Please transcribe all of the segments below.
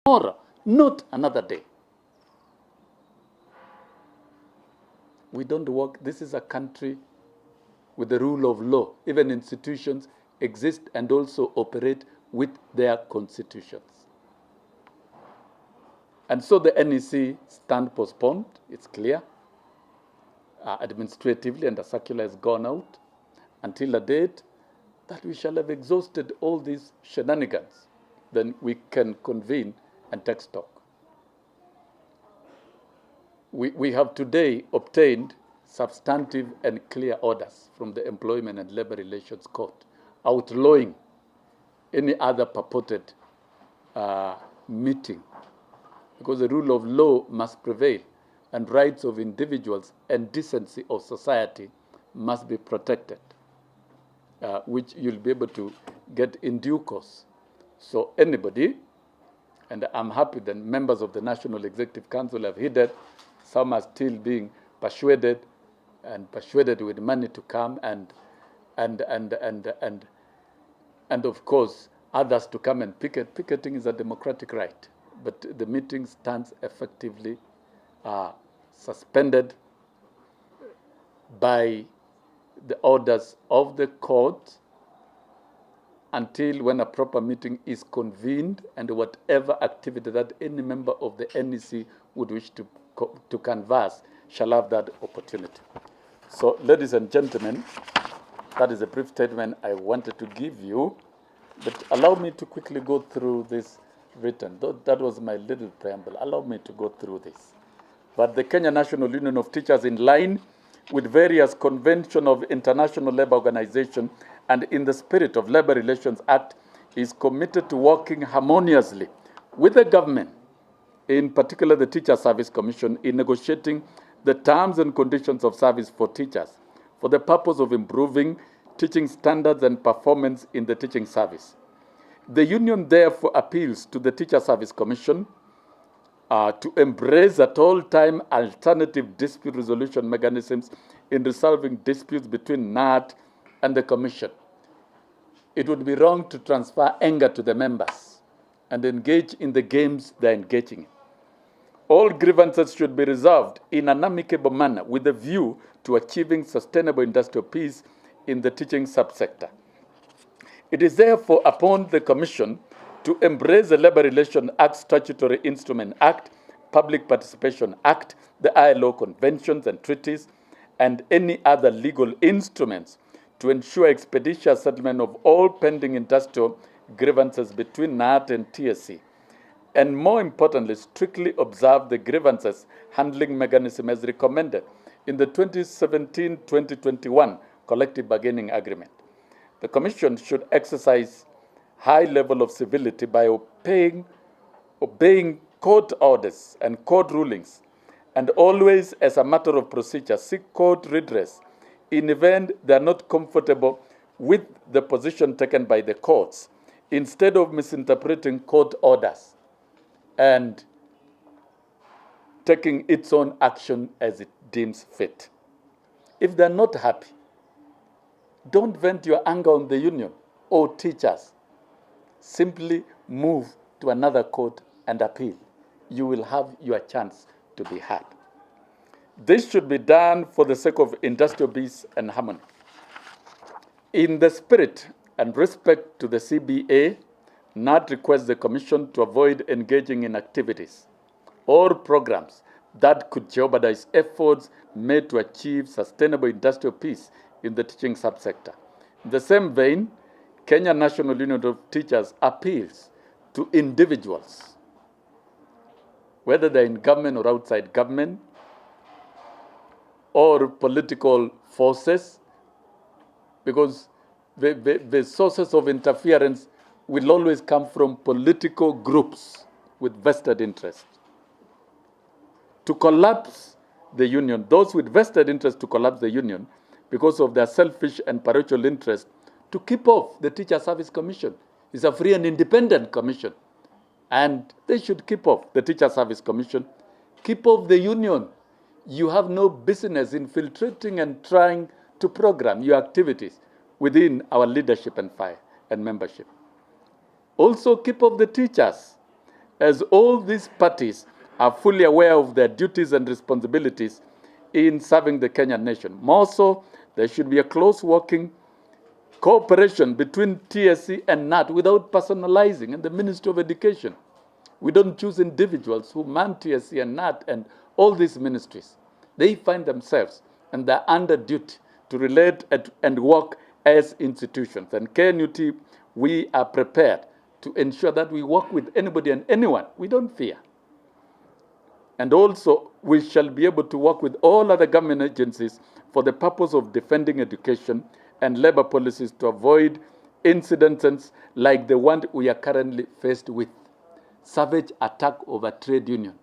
Tomorrow, not another day. We don't work. This is a country with the rule of law. Even institutions exist and also operate with their constitutions. And so the NEC stand postponed, it's clear, administratively, and a circular has gone out until a date that we shall have exhausted all these shenanigans. Then we can convene and take stock. We have today obtained substantive and clear orders from the Employment and Labor Relations Court outlawing any other purported meeting, because the rule of law must prevail and rights of individuals and decency of society must be protected, which you'll be able to get in due course. So anybody, and I'm happy that members of the National Executive Council have heeded, some are still being persuaded with money to come, and of course others to come and picket. Picketing is a democratic right, but the meeting stands effectively suspended by the orders of the court until when a proper meeting is convened, and whatever activity that any member of the NEC would wish to canvass shall have that opportunity. So, ladies and gentlemen, that is a brief statement I wanted to give you, but allow me to quickly go through this written. That was my little preamble. Allow me to go through this. But the Kenya National Union of Teachers, in line with various conventions of International Labour Organization and in the spirit of Labour Relations Act, is committed to working harmoniously with the government, in particular the Teacher Service Commission, in negotiating the terms and conditions of service for teachers for the purpose of improving teaching standards and performance in the teaching service. The union therefore appeals to the Teacher Service Commission to embrace at all time alternative dispute resolution mechanisms in resolving disputes between NAT and the Commission. It would be wrong to transfer anger to the members and engage in the games they're engaging in. All grievances should be resolved in an amicable manner with a view to achieving sustainable industrial peace in the teaching subsector. It is therefore upon the Commission to embrace the Labour Relations Act, Statutory Instrument Act, Public Participation Act, the ILO conventions and treaties, and any other legal instruments to ensure expeditious settlement of all pending industrial grievances between NAT and TSC, and more importantly, strictly observe the grievances handling mechanism as recommended in the 2017-2021 Collective Bargaining Agreement. The Commission should exercise high level of civility by obeying court orders and court rulings, and always, as a matter of procedure, seek court redress in event they are not comfortable with the position taken by the courts, instead of misinterpreting court orders and taking its own action as it deems fit. If they're not happy, don't vent your anger on the union or teachers. Simply move to another court and appeal. You will have your chance to be heard. This should be done for the sake of industrial peace and harmony. In the spirit and respect to the CBA, NAT requests the Commission to avoid engaging in activities or programs that could jeopardize efforts made to achieve sustainable industrial peace in the teaching subsector. In the same vein, Kenya National Union of Teachers appeals to individuals, whether they're in government or outside government, or political forces, because the sources of interference will always come from political groups with vested interest. To collapse the union, those with vested interest to collapse the union because of their selfish and parochial interest, to keep off the Teacher Service Commission. It's a free and independent commission, and they should keep off the Teacher Service Commission, keep off the union. You have no business infiltrating and trying to program your activities within our leadership and fire and membership. Also, keep up the teachers, as all these parties are fully aware of their duties and responsibilities in serving the Kenyan nation. More so, there should be a close working cooperation between TSC and NAT without personalizing, and the Ministry of Education. We don't choose individuals who man TSC and NAT and all these ministries. They find themselves and they're under duty to relate and work as institutions. And KNUT, we are prepared to ensure that we work with anybody and anyone. We don't fear. And also, we shall be able to work with all other government agencies for the purpose of defending education and labor policies to avoid incidents like the one we are currently faced with. Savage attack of a trade union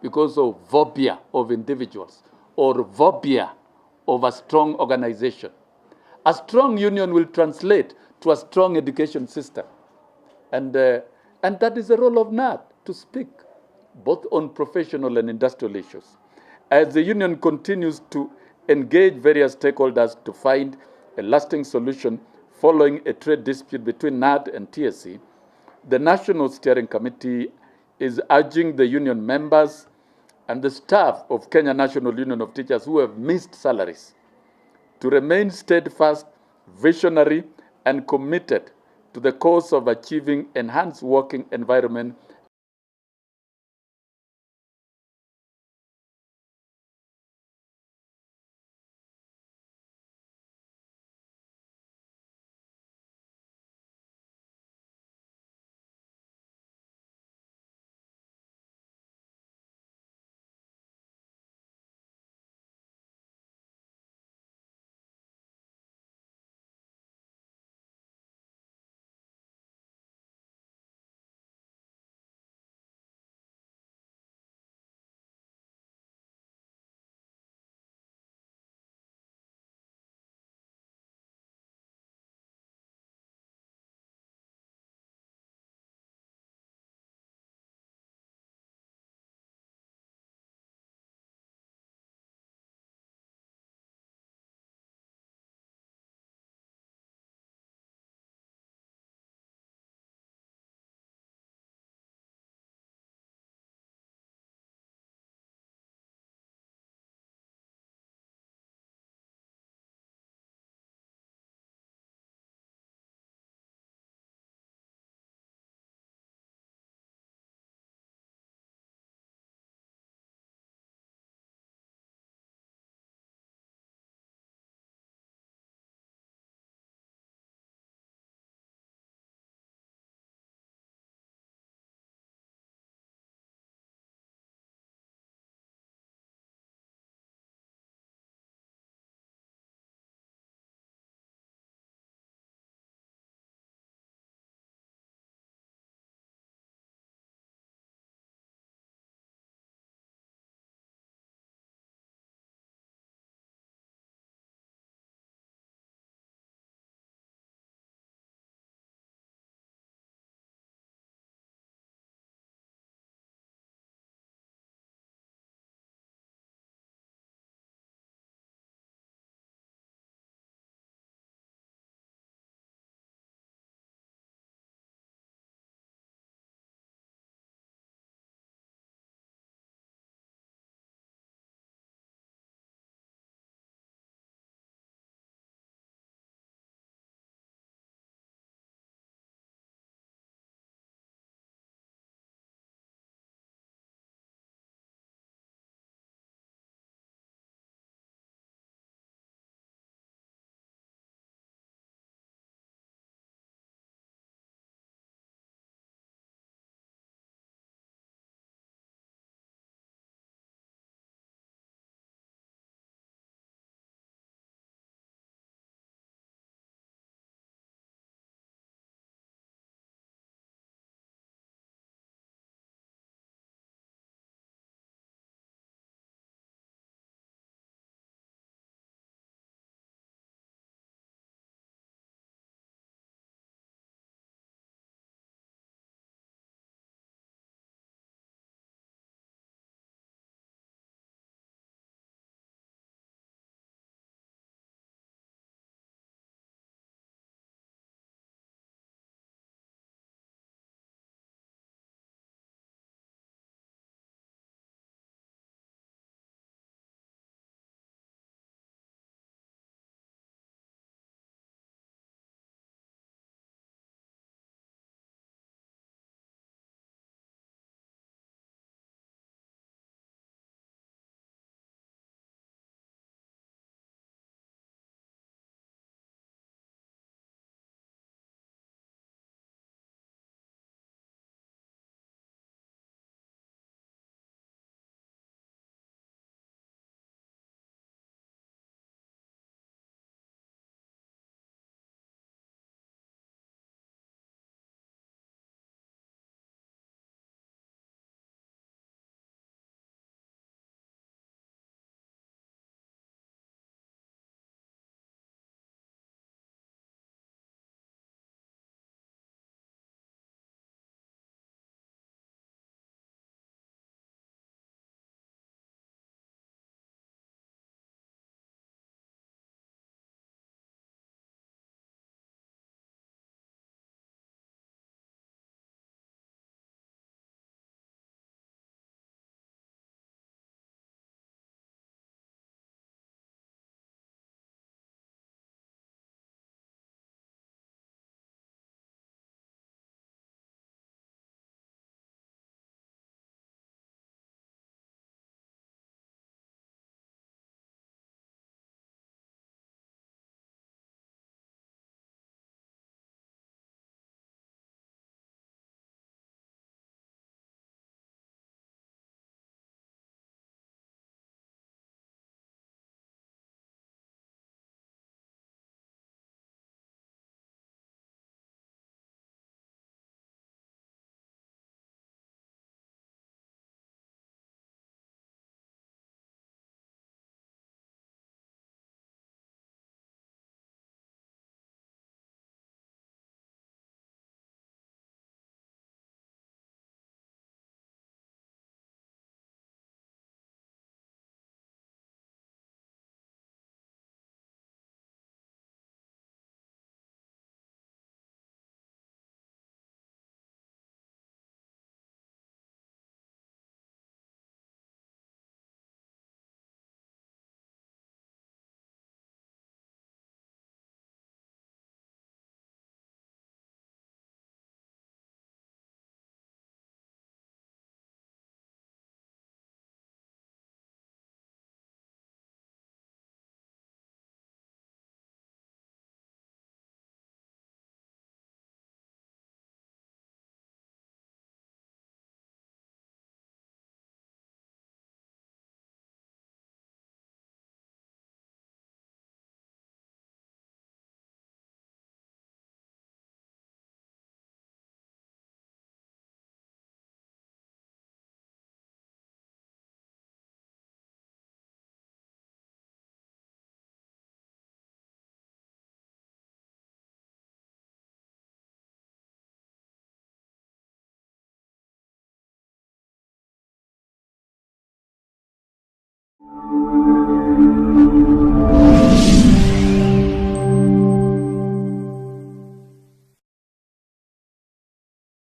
because of phobia of individuals or phobia of a strong organization. A strong union will translate to a strong education system. And that is the role of NAT, to speak both on professional and industrial issues. As the union continues to engage various stakeholders to find a lasting solution following a trade dispute between NAT and TSC, the National Steering Committee is urging the union members and the staff of Kenya National Union of Teachers who have missed salaries to remain steadfast, visionary, and committed to the cause of achieving enhanced working environment